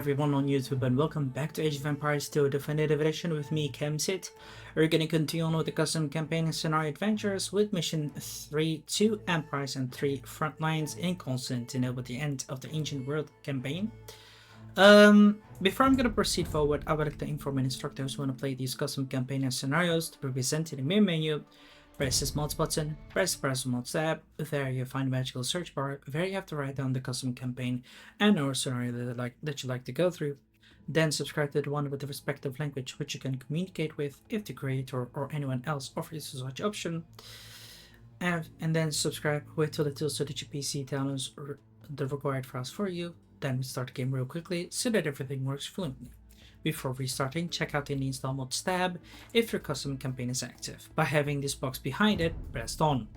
Everyone on YouTube, and welcome back to Age of Empires 2 Definitive Edition with me, Kemsit. We're gonna continue on with the custom campaign and scenario adventures with mission 3, 2 Empires and 3 Frontlines in Constantinople at the end of the Ancient World campaign. Before I'm gonna proceed forward, I would like to inform instructors who want to play these custom campaign and scenarios to be presented in the main menu. Press this mods button, press the press mods tab, there you find the magical search bar, there you have to write down the custom campaign and or scenario that you like to go through. Then subscribe to the one with the respective language which you can communicate with if the creator or anyone else offers such option. And then subscribe, wait till the tool so that your PC downloads the required files for you. Then we start the game real quickly so that everything works fluently. Before restarting, check out the Install Mods tab if your custom campaign is active. By having this box behind it pressed on.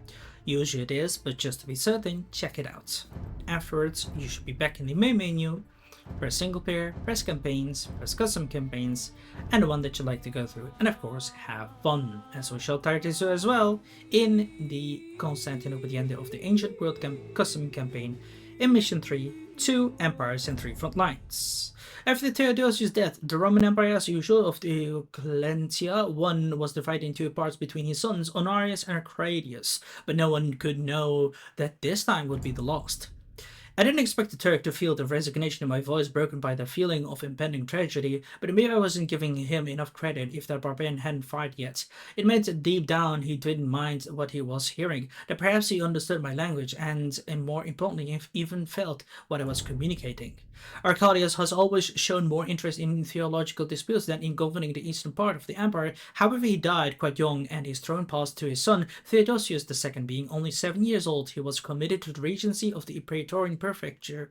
Usually it is, but just to be certain, check it out. Afterwards, you should be back in the main menu. Press single player, press campaigns, press custom campaigns, and the one that you like to go through. And of course, have fun, as we shall try to do as well in the Constantinople at the end of the Ancient World custom campaign in Mission 3, 2 Empires and 3 Frontlines. After Theodosius' death, the Roman Empire, as usual, of the Clentia was divided into two parts between his sons Honorius and Arcadius, but no one could know that this time would be the last. I didn't expect the Turk to feel the resignation in my voice broken by the feeling of impending tragedy, but maybe I wasn't giving him enough credit if that barbarian hadn't fired yet. It meant that deep down he didn't mind what he was hearing, that perhaps he understood my language and more importantly, even felt what I was communicating. Arcadius has always shown more interest in theological disputes than in governing the eastern part of the empire. However, he died quite young and his throne passed to his son Theodosius II. Being only 7 years old, he was committed to the regency of the Praetorian Prefecture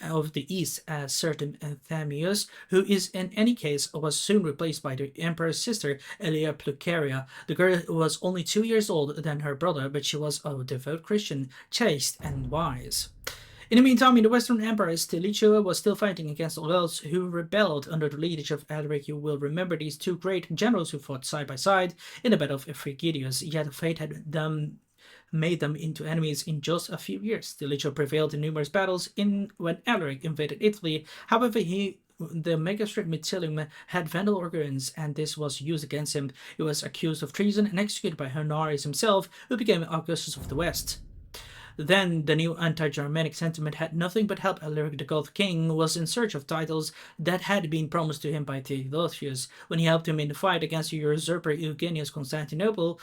of the East as certain Anthemius, who is in any case was soon replaced by the emperor's sister Aelia Plucaria. The girl was only 2 years older than her brother, but she was a devout Christian, chaste and wise. In the meantime, in the Western Empire, Stilicho was still fighting against the Gauls who rebelled under the leadership of Alaric. You will remember these two great generals who fought side by side in the Battle of Frigidius, yet fate had made them into enemies in just a few years. Stilicho prevailed in numerous battles when Alaric invaded Italy. However, the magistrate Mitilium had Vandal organs, and this was used against him. He was accused of treason and executed by Honorius himself, who became Augustus of the West. Then the new anti-Germanic sentiment had nothing but help. Alaric the Goth king was in search of titles that had been promised to him by Theodosius. When he helped him in the fight against the usurper Eugenius, Constantinople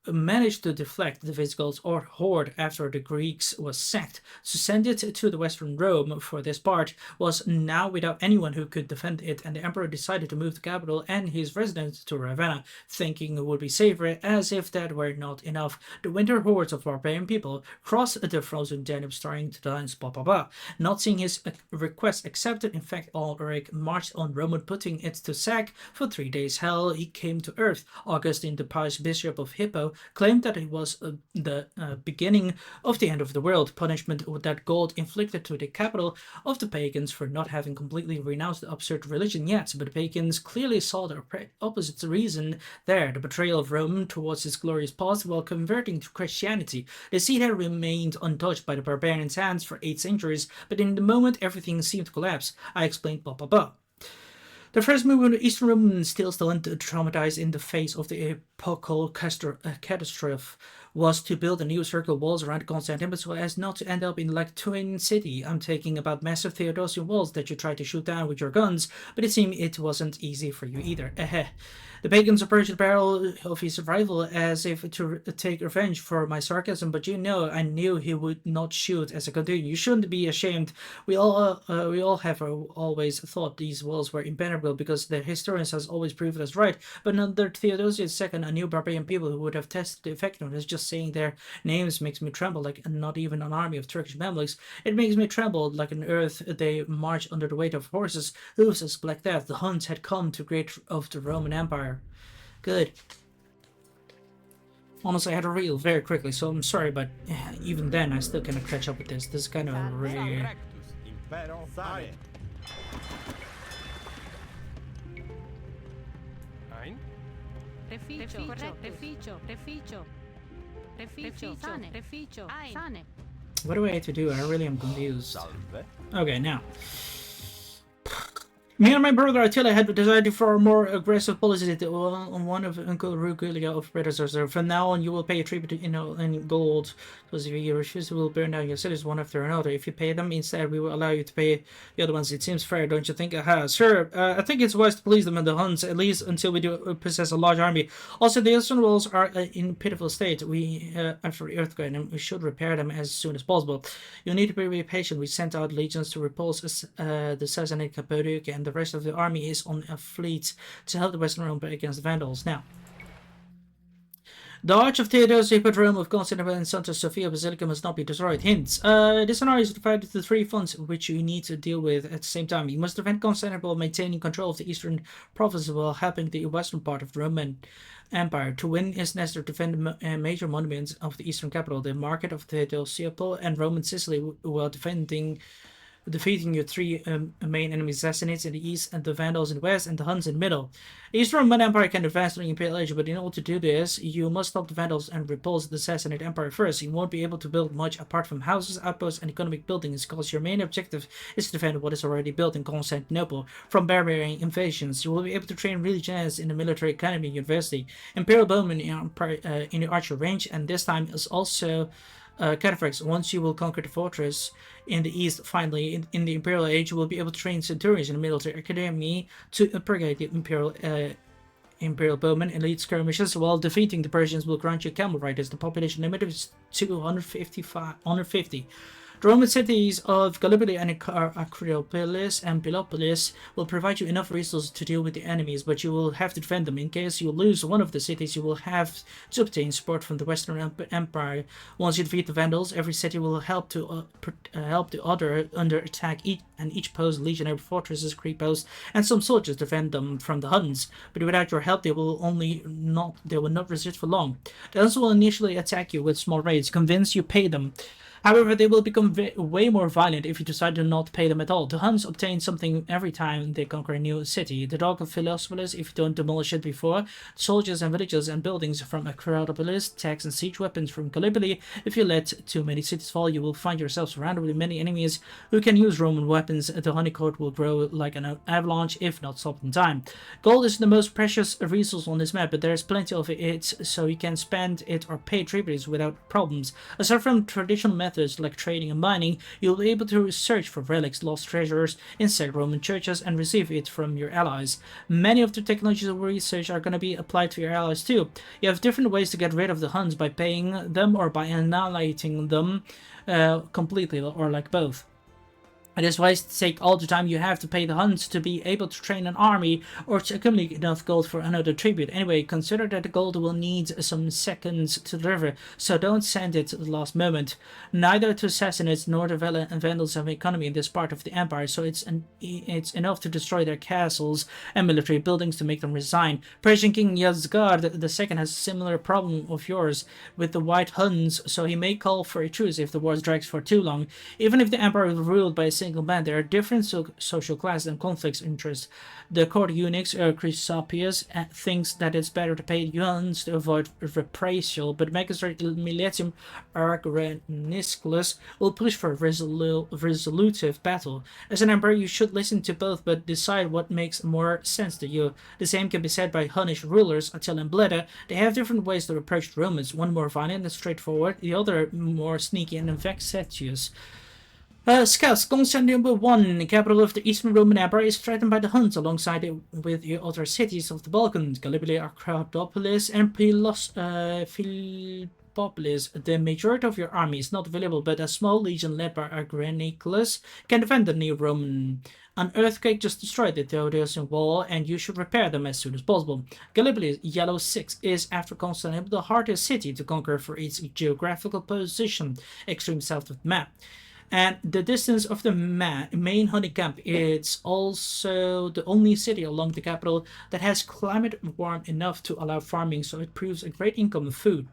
managed to deflect the Visigoths or horde after the Greeks was sacked. To send it to the Western Rome for this part was now without anyone who could defend it, and the emperor decided to move the capital and his residence to Ravenna, thinking it would be safer. As if that were not enough, the winter hordes of barbarian people crossed the frozen Danube, starting to the lines blah. Not seeing his request accepted, in fact, Alaric marched on Rome, putting it to sack. For 3 days hell he came to earth. Augustine, the pious bishop of Hippo, claimed that it was the beginning of the end of the world, punishment that God inflicted to the capital of the pagans for not having completely renounced the absurd religion yet. But the pagans clearly saw the opposite reason there, the betrayal of Rome towards its glorious past while converting to Christianity. The seed had remained untouched by the barbarians' hands for 8 centuries, but in the moment everything seemed to collapse. I explained blah. The first movement of Eastern Rome still traumatized in the face of the epochal catastrophe was to build a new circle walls around Constantinople so as not to end up in like Twin City. I'm talking about massive Theodosian walls that you try to shoot down with your guns, but it seemed it wasn't easy for you either. The pagans approached the barrel of his rival as if to take revenge for my sarcasm, but I knew he would not shoot as I continued. You shouldn't be ashamed. We all have always thought these walls were impenetrable because the historians has always proved us right, but under Theodosius II, a new barbarian people who would have tested the effectiveness. Just saying their names makes me tremble like not even an army of Turkish Mamluks. It makes me tremble like an earth. They march under the weight of horses, hooves as Black Death. The Huns had come to great of the Roman Empire. Good. Honestly, I had to reel very quickly, so I'm sorry, but even then, I still cannot catch up with this. This is kind of really... What do I have to do? I really am confused. Okay, now. Me and my brother Attila had decided for a more aggressive policy on one of Uncle Rugulia of predecessor. From now on, you will pay a tribute in gold. Because if you refuse, we will burn down your cities one after another. If you pay them instead, we will allow you to pay the other ones. It seems fair, don't you think? Sure. I think it's wise to please them and the Huns, at least until we do possess a large army. Also, the eastern walls are in pitiful state. We after the earthquake, and we should repair them as soon as possible. You need to be very patient. We sent out legions to repulse the Sassanid Cappadocia, and the rest of the army is on a fleet to help the Western Rome against the Vandals. Now, the Arch of Theodosius put Rome of Constantinople and Santa Sophia Basilica must not be destroyed. Hints. This scenario is divided into three fronts which you need to deal with at the same time. You must defend Constantinople, maintaining control of the eastern provinces while helping the western part of the Roman Empire. To win is necessary to defend major monuments of the eastern capital, the market of Theodosiopol and Roman Sicily, while defeating your three main enemies, Sassanids in the east, and the Vandals in the west, and the Huns in the middle. The Eastern Roman Empire can advance to the Imperial Age, but in order to do this, you must stop the Vandals and repulse the Sassanid Empire first. You won't be able to build much apart from houses, outposts, and economic buildings, because your main objective is to defend what is already built in Constantinople from barbarian invasions. You will be able to train legionnaires in the military academy university, Imperial bowmen in the archer range, and this time is also cataphracts. Once you will conquer the fortress in the east, finally, in the Imperial Age, you will be able to train centurions in the military academy to purgate the Imperial bowmen and lead skirmishes, while defeating the Persians will grant you camel riders. The population limit is 250. The Roman cities of Gallipoli and Acropolis and Pelopolis will provide you enough resources to deal with the enemies, but you will have to defend them. In case you lose one of the cities, you will have to obtain support from the Western Empire. Once you defeat the Vandals, every city will help the other under attack, each post legionary fortresses, creep posts, and some soldiers defend them from the Huns. But without your help, they will not resist for long. The Huns will initially attack you with small raids, convince you pay them. However, they will become way more violent if you decide to not pay them at all. The Huns obtain something every time they conquer a new city. The Dog of Philosophus if you don't demolish it before. Soldiers and villages and buildings from Acropolis, tax and siege weapons from Gallipoli. If you let too many cities fall, you will find yourself surrounded with many enemies who can use Roman weapons. The honeycourt will grow like an avalanche if not stopped in time. Gold is the most precious resource on this map, but there is plenty of it, so you can spend it or pay tributes without problems. Aside from traditional methods like trading and mining, you'll be able to search for relics, lost treasures inside Roman churches, and receive it from your allies. Many of the technologies of research are going to be applied to your allies too. You have different ways to get rid of the Huns, by paying them or by annihilating them completely, or like both. It is wise to take all the time you have to pay the Huns to be able to train an army or to accumulate enough gold for another tribute. Anyway, consider that the gold will need some seconds to deliver, so don't send it at the last moment. Neither the Sassanids nor the Vandals have an economy in this part of the empire, so it's enough to destroy their castles and military buildings to make them resign. Persian King Yazgard II has a similar problem of yours with the White Huns, so he may call for a truce if the war drags for too long. Even if the empire is ruled by a single man, there are different social classes and conflicts interests. The court eunuchs, Chrysopius, thinks that it's better to pay Huns to avoid reprisal, but Magistrate Miletium Argreniscus will push for a resolutive battle. As an emperor, you should listen to both, but decide what makes more sense to you. The same can be said by Hunnish rulers, Attila and Bleda. They have different ways to approach the Romans, one more violent and straightforward, the other more sneaky and vexatious. Scouts, Constantinople 1, capital of the Eastern Roman Empire, is threatened by the Huns alongside with the other cities of the Balkans, Gallipoli, Acropolis, and Philippopolis. The majority of your army is not available, but a small legion led by Agrinicus can defend the new Roman. An earthquake just destroyed the Theodosian wall, and you should repair them as soon as possible. Gallipoli, Yellow 6, is, after Constantinople, the hardest city to conquer for its geographical position, extreme south of the map. And the distance of the main honey camp, it's also the only city along the capital that has climate warm enough to allow farming, so it proves a great income of food.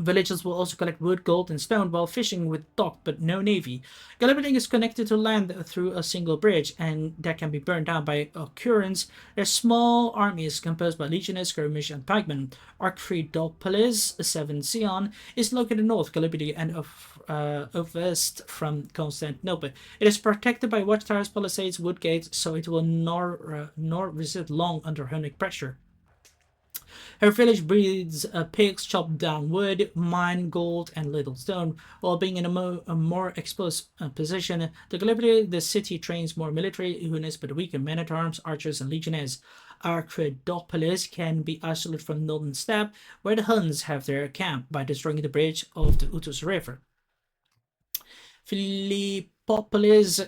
Villagers will also collect wood, gold, and stone while fishing with dock but no navy. Gallipoling is connected to land through a single bridge, and that can be burned down by occurrence. Their small armies composed by legionnaires, skirmish, and pikemen. Archfredopolis, 7 Sion, is located north Gallipoli and of west from Constantinople. It is protected by watchtowers, palisades, wood gates, so it will nor resist long under Hunnic pressure. Her village breeds pigs, chop down wood, mine gold and little stone. While being in a more exposed position, the city trains more military units but weaker men-at-arms, archers, and legionnaires. Archredopolis can be isolated from the northern steppe, where the Huns have their camp, by destroying the bridge of the Utus River. Philippopolis,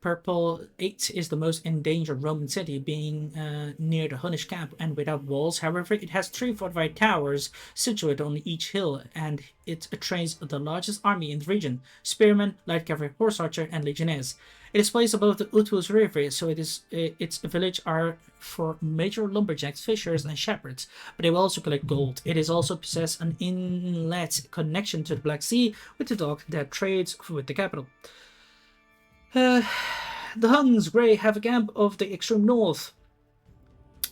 Purple 8, is the most endangered Roman city, being near the Hunnish camp and without walls. However, it has 3 fortified towers situated on each hill, and it trains the largest army in the region: spearmen, light cavalry, horse archer, and legionnaires. It is placed above the Utus River, so its village are for major lumberjacks, fishers, and shepherds, but they will also collect gold. It is also possess an inlet connection to the Black Sea with the dock that trades with the capital. The Huns Grey have a camp of the extreme north.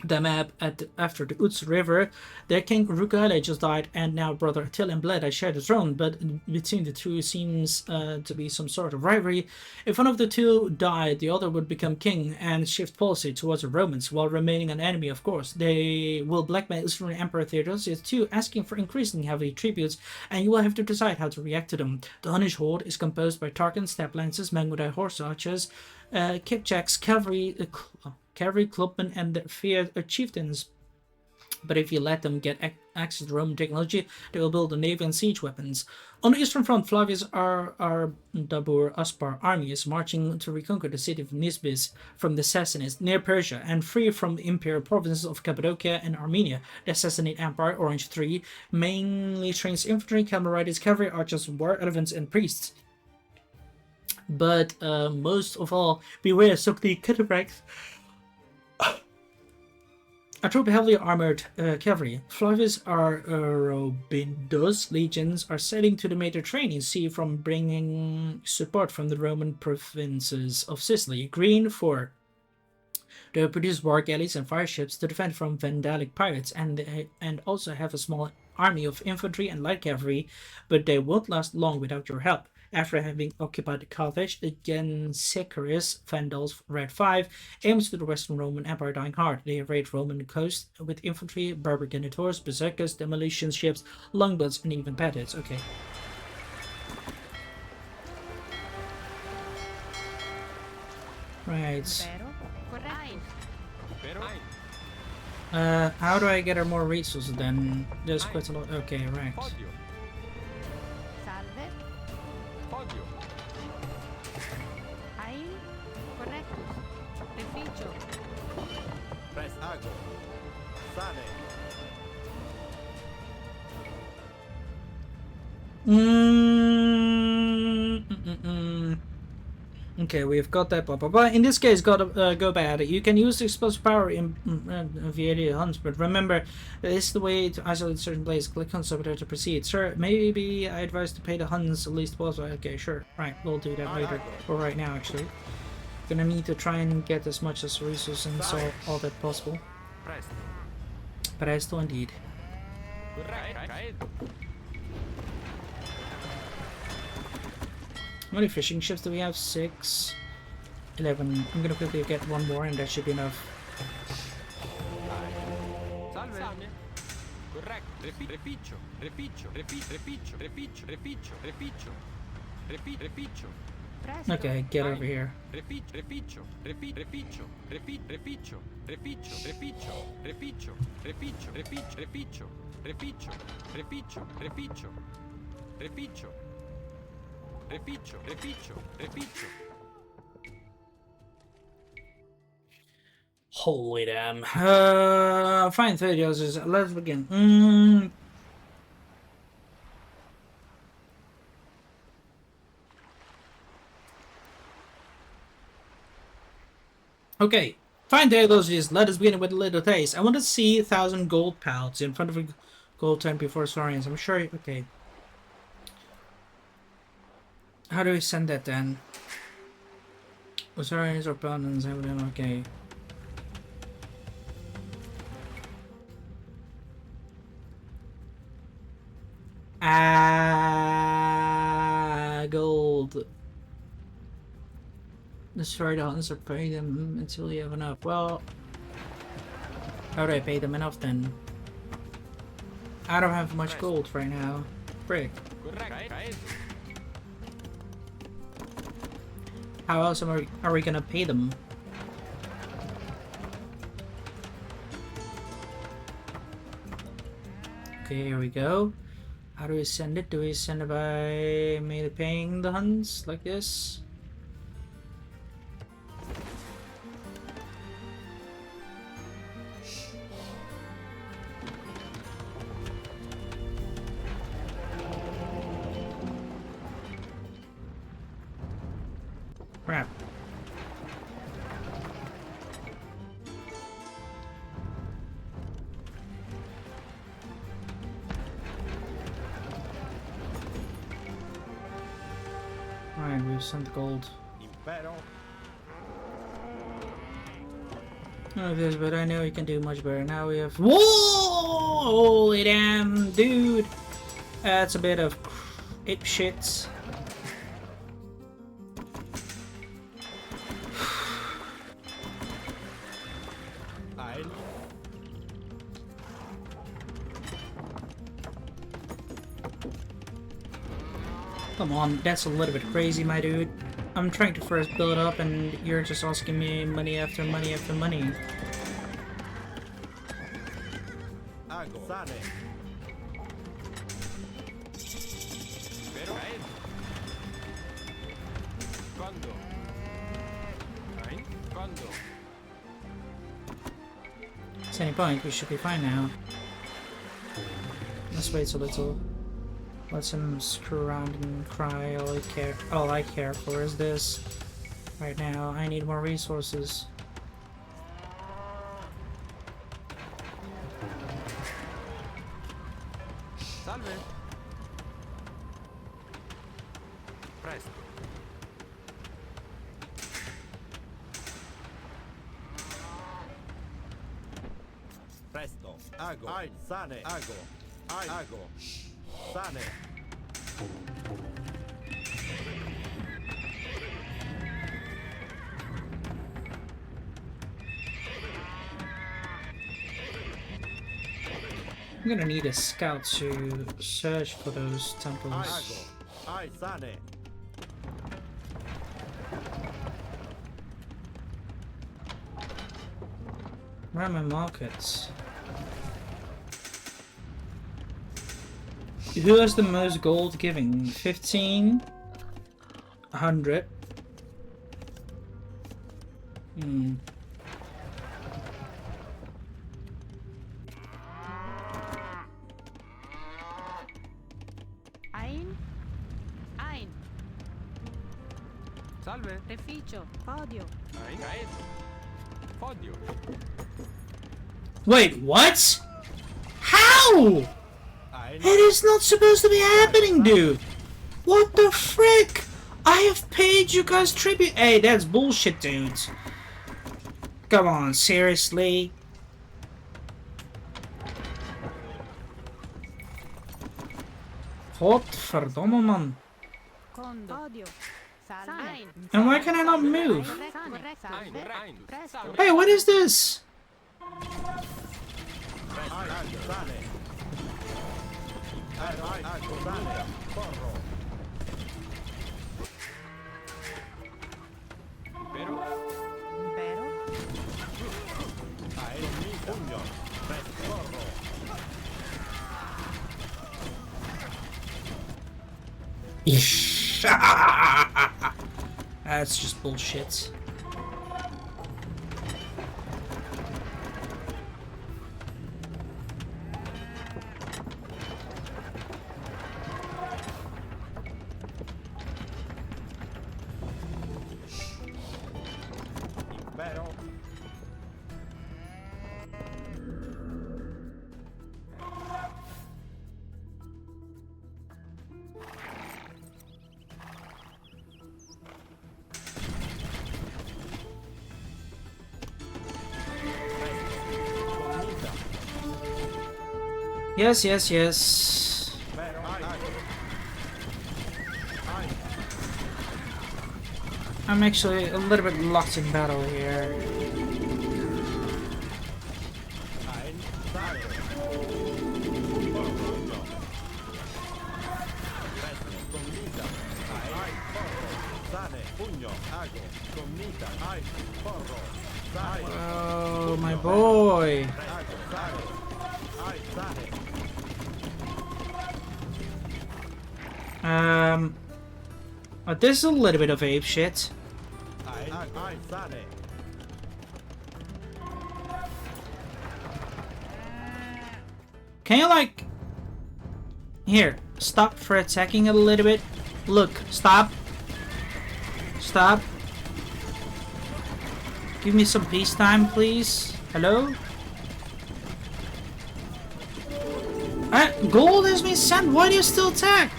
The map after the Uts River, their king Rugaile just died, and now brother Attila and Bleda share the throne, but between the two seems to be some sort of rivalry. If one of the two died, the other would become king and shift policy towards the Romans, while remaining an enemy, of course. They will blackmail Eastern Emperor Theodosius too, asking for increasingly heavy tributes, and you will have to decide how to react to them. The Hunnish horde is composed by Tarkans, steppe lancers, Mangudai horse archers, Kipchaks, cavalry clubmen, and their feared chieftains. But if you let them get access to Roman technology, they will build a navy and siege weapons. On the eastern front, Flavius Dabur Aspar armies marching to reconquer the city of Nisbis from the Sassanids near Persia and free from the imperial provinces of Cappadocia and Armenia. The Sassanid Empire, Orange 3, mainly trains infantry, cavalry, cavalry, archers, war elephants, and priests. But most of all, beware of the cataracts. A troop of heavily armored cavalry. Flavius Arrobindus legions are sailing to the Mediterranean Sea from bringing support from the Roman provinces of Sicily. Green 4. They produce war galleys and fire ships to defend from Vandalic pirates, and also have a small army of infantry and light cavalry, but they won't last long without your help. After having occupied Carthage, again Sicarius, Vandals, Red 5, aims to the Western Roman Empire, dying hard. They raid Roman coast with infantry, Berber Genitors, berserkers, demolition ships, longboats, and even paddeds. Okay. Right. How do I get her more resources then? There's quite a lot. Okay, right. Okay, we've got that, blah blah blah. In this case, gotta go bad. You can use the explosive power in VAD hunts, but remember, this is the way to isolate certain places. Click on Saboteur to proceed. Sir, maybe I advise to pay the Huns at least possible. Okay, sure. Right, we'll do that later. Or right now, actually. Gonna need to try and get as much as resources and so all that possible. Presto indeed. How many fishing ships do we have? 6, 11. I'm gonna quickly get one more and that should be enough. Okay, get over here. Holy damn. Fine, 30 ounces. Let's begin. Okay, fine, Theodosius, let us begin with a little taste. I want to see 1,000 gold pounds in front of a gold tent before Saurians. I'm sure. Okay. How do we send that then? Australians or opponents have them, okay. Gold. Destroy the hunters or pay them until you have enough. Well, how do I pay them enough then? I don't have much gold right now. Frick. How else are we gonna pay them? Okay, here we go. How do we send it? Do we send it by maybe paying the Huns like this? Crap. Alright, we've sent gold. Oh, this, but I know we can do much better. Now we have. Whoa! Holy damn, dude! That's a bit of ape shit. Come on, that's a little bit crazy, my dude. I'm trying to first build up and you're just asking me money after money after money. At any point, we should be fine now. Let's wait a little. Let him screw around and cry. All I care for is this. Right now, I need more resources. Salve. Presto. Presto. Ago. Ein. Sane. Ago. Ein. Ago. Sane. I'm gonna need a scout to search for those temples. Ai, Sane. Where are my markets? Who has the most gold giving? 15? 100? Ein. Salve. Reficio. Podio. Ein. Podio. Wait, what? How? It is not supposed to be happening, dude! What the frick? I have paid you guys tribute. Hey, that's bullshit, dudes. Come on, seriously? Godverdomme, man. Podio. Salve. And why can I not move? Presto. Hey, what is this? Pero. Pugno. Corro. That's just bullshit. Pero. Yes, yes, yes. Vero ago. Ein. I'm actually a little bit locked in battle here. Ein. Sane. Porro. Presto. Commita. Ein. Porro. Sane. Pugno. Ago. Commita. Ein. Porro. Sane. Oh, my boy. Ago. Sane. Ein. Sane. This is a little bit of ape shit. Ein. Sane. Can you like... Here, stop for attacking it a little bit. Look, stop. Stop. Give me some peacetime, please. Hello? Gold has been sent. Why do you still attack?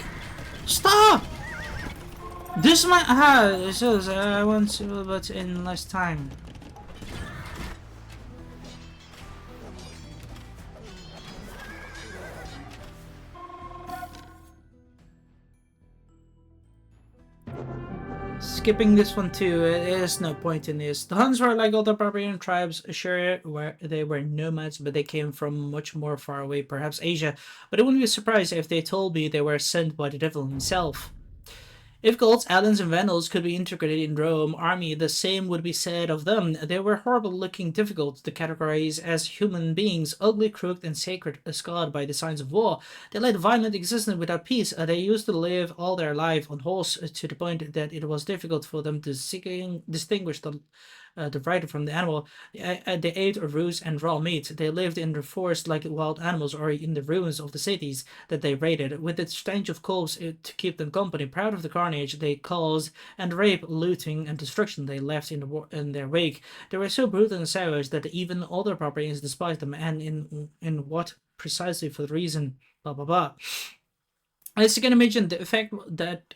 Stop! This might... it says I want to, but in less time. Skipping this one too, there is no point in this. The Huns were like other barbarian tribes, sure, where they were nomads, but they came from much more far away, perhaps Asia. But I wouldn't be surprised if they told me they were sent by the devil himself. If Gauls, Alans, and Vandals could be integrated in Rome army, the same would be said of them. They were horrible-looking, difficult to categorize as human beings, ugly, crooked, and sacred, scarred by the signs of war. They led violent existence without peace. They used to live all their life on horse to the point that it was difficult for them to distinguish the rider from the animal. They ate roots and raw meat. They lived in the forest like wild animals or in the ruins of the cities that they raided, with the stench of corpse to keep them company. Proud of the carnage they caused and rape, looting, and destruction they left in their wake, they were so brutal and savage that even other barbarians despised them, and in what precisely for the reason blah blah blah. As you can imagine, the effect that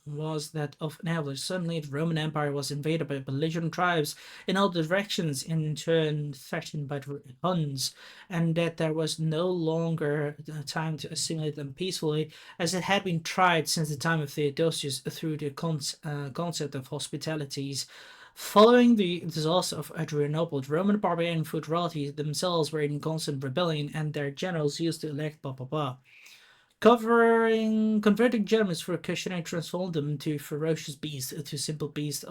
was that of an avalanche. Suddenly, the Roman Empire was invaded by belligerent tribes in all directions, in turn threatened by the Huns, and that there was no longer time to assimilate them peacefully, as it had been tried since the time of Theodosius through the concept of hospitalities. Following the disaster of Adrianople, the Roman barbarian feudality themselves were in constant rebellion, and their generals used to elect blah blah blah. Converting Germans for Christianity transformed them to ferocious beasts, to simple beasts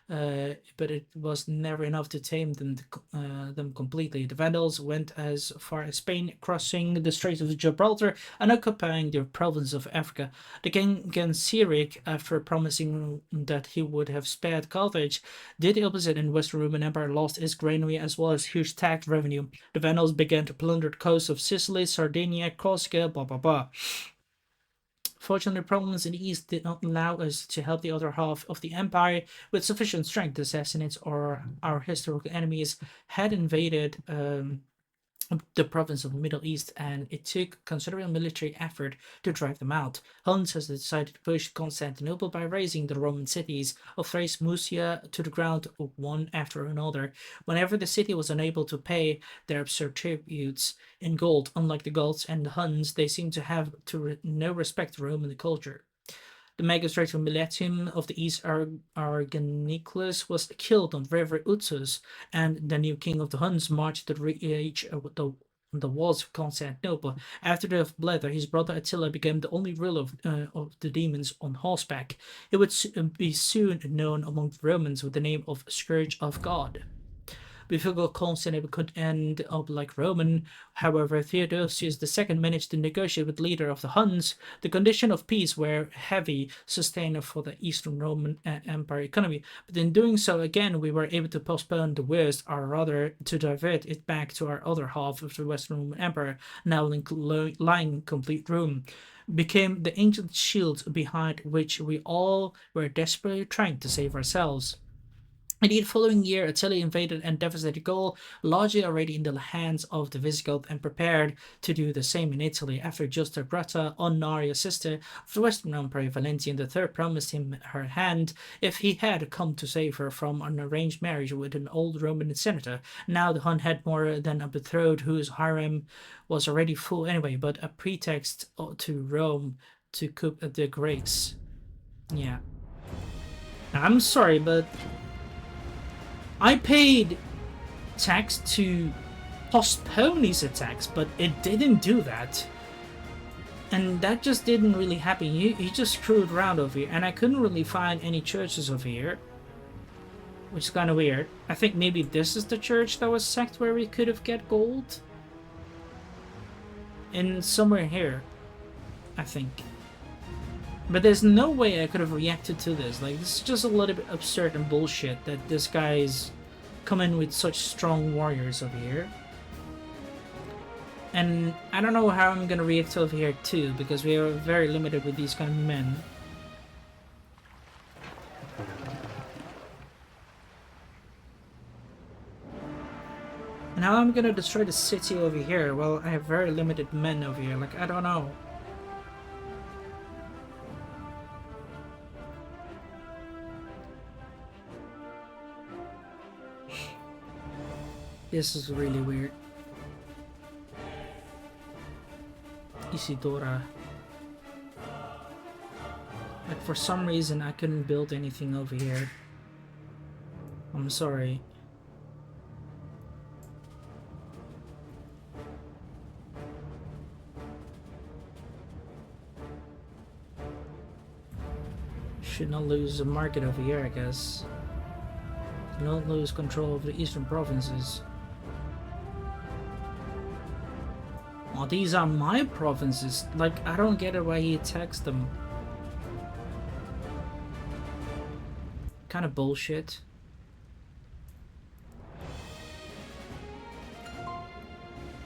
but it was never enough to tame them completely. The Vandals went as far as Spain, crossing the Straits of Gibraltar and occupying the province of Africa. The king Genseric, after promising that he would have spared Carthage, did the opposite, and Western Roman Empire lost its granary as well as huge tax revenue. The Vandals began to plunder the coasts of Sicily, Sardinia, Corsica, blah blah blah. Fortunately, problems in the east did not allow us to help the other half of the empire with sufficient strength. The Sassanids, or our historical enemies, had invaded the province of the Middle East, and it took considerable military effort to drive them out. Huns has decided to push Constantinople by razing the Roman cities of Thrace, Musia to the ground one after another. Whenever the city was unable to pay their absurd tributes in gold, unlike the Gauls and the Huns, they seemed to have no respect for Roman culture. The magistrate of Miletum of the East, Argeniclus, was killed on the river Utsus, and the new king of the Huns marched to reach the walls of Constantinople. After the death of Blether, his brother Attila became the only ruler of the demons on horseback. He would be soon known among the Romans with the name of Scourge of God. Before Constantinople could end up like Roman, however, Theodosius II managed to negotiate with the leader of the Huns. The conditions of peace were heavy sustainer for the Eastern Roman Empire economy, but in doing so, again, we were able to postpone the worst, or rather to divert it back to our other half of the Western Roman Empire, now lying in complete ruin, became the ancient shield behind which we all were desperately trying to save ourselves. Indeed, following year, Attila invaded and devastated Gaul, largely already in the hands of the Visigoths, and prepared to do the same in Italy. After Justa Grata, Honoria, sister of the Western Emperor Valentine III, promised him her hand if he had come to save her from an arranged marriage with an old Roman senator. Now the Hun had more than a betrothed whose harem was already full anyway, but a pretext to Rome to coup de grace. Yeah. I'm sorry, but I paid tax to postpone these attacks, but it didn't do that. And that just didn't really happen. He just screwed around over here, and I couldn't really find any churches over here, which is kind of weird. I think maybe this is the church that was sacked where we could have get gold. And somewhere here, I think. But there's no way I could have reacted to this. Like, this is just a little bit absurd and bullshit that this guy's coming with such strong warriors over here. And I don't know how I'm gonna react over here too, because we are very limited with these kind of men. And how I'm gonna destroy the city over here? Well, I have very limited men over here. Like, I don't know. This is really weird. Isidora. Like, for some reason I couldn't build anything over here. I'm sorry. Should not lose the market over here, I guess. Don't lose control of the eastern provinces. Well, these are my provinces. Like, I don't get it why he attacks them. Kind of bullshit.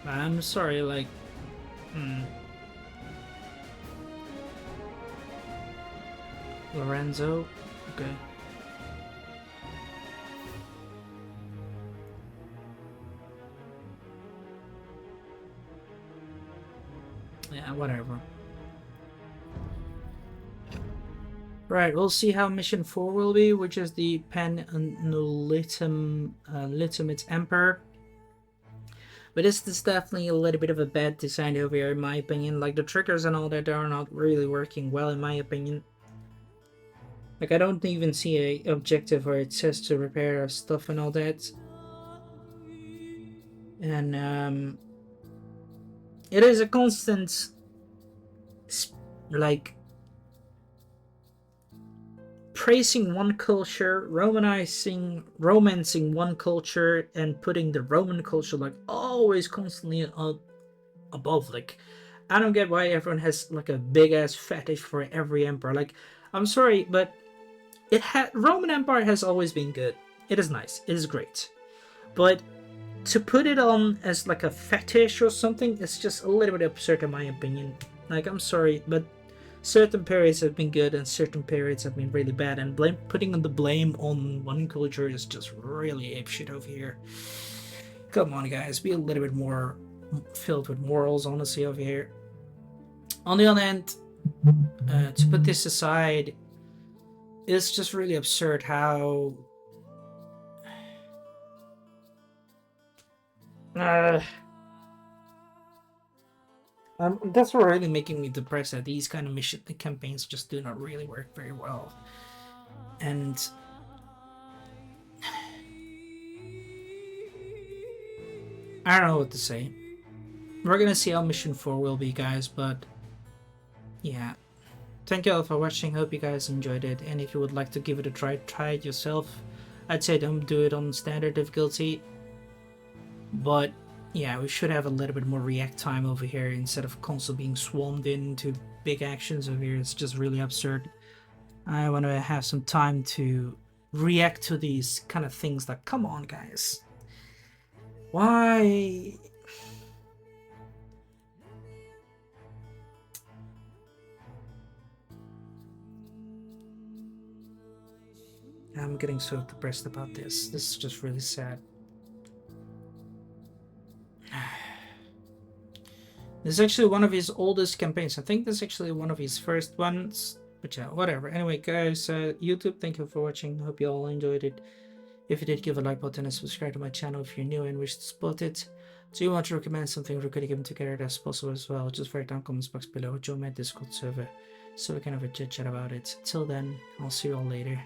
I'm sorry, like... Lorenzo? Okay. Yeah, whatever. Right, we'll see how mission 4 will be, which is the Legitimate Emperor. But this is definitely a little bit of a bad design over here, in my opinion. Like, the triggers and all that are not really working well, in my opinion. Like, I don't even see a objective where it says to repair stuff and all that. And, it is a constant, like, praising one culture, romancing one culture, and putting the Roman culture, like, always constantly above. Like, I don't get why everyone has, like, a big-ass fetish for every emperor. Like, I'm sorry, but Roman Empire has always been good. It is nice. It is great. But to put it on as like a fetish or something, it's just a little bit absurd in my opinion. Like, I'm sorry, but certain periods have been good and certain periods have been really bad, and putting the blame on one culture is just really apeshit over here. Come on, guys, be a little bit more filled with morals, honestly, over here. On the other hand, to put this aside, it's just really absurd how that's what really making me depressed, that these kind of mission campaigns just do not really work very well. And I don't know what to say. We're gonna see how mission 4 will be, guys, but yeah. Thank you all for watching. Hope you guys enjoyed it, and if you would like to give it a try it yourself. I'd say don't do it on standard difficulty, but yeah, we should have a little bit more react time over here instead of constantly being swarmed into big actions over here. It's just really absurd. I want to have some time to react to these kind of things. Like, come on, guys. Why? I'm getting so depressed about this. This is just really sad. This is actually one of his oldest campaigns. I think this is actually one of his first ones. But yeah, whatever. Anyway, guys, YouTube, thank you for watching. Hope you all enjoyed it. If you did, give a like button and subscribe to my channel if you're new and wish to support it. Do you want to recommend something we're going to together that's possible as well? Just write down comments box below. Join my Discord server so we can have a chit chat about it. Till then, I'll see you all later.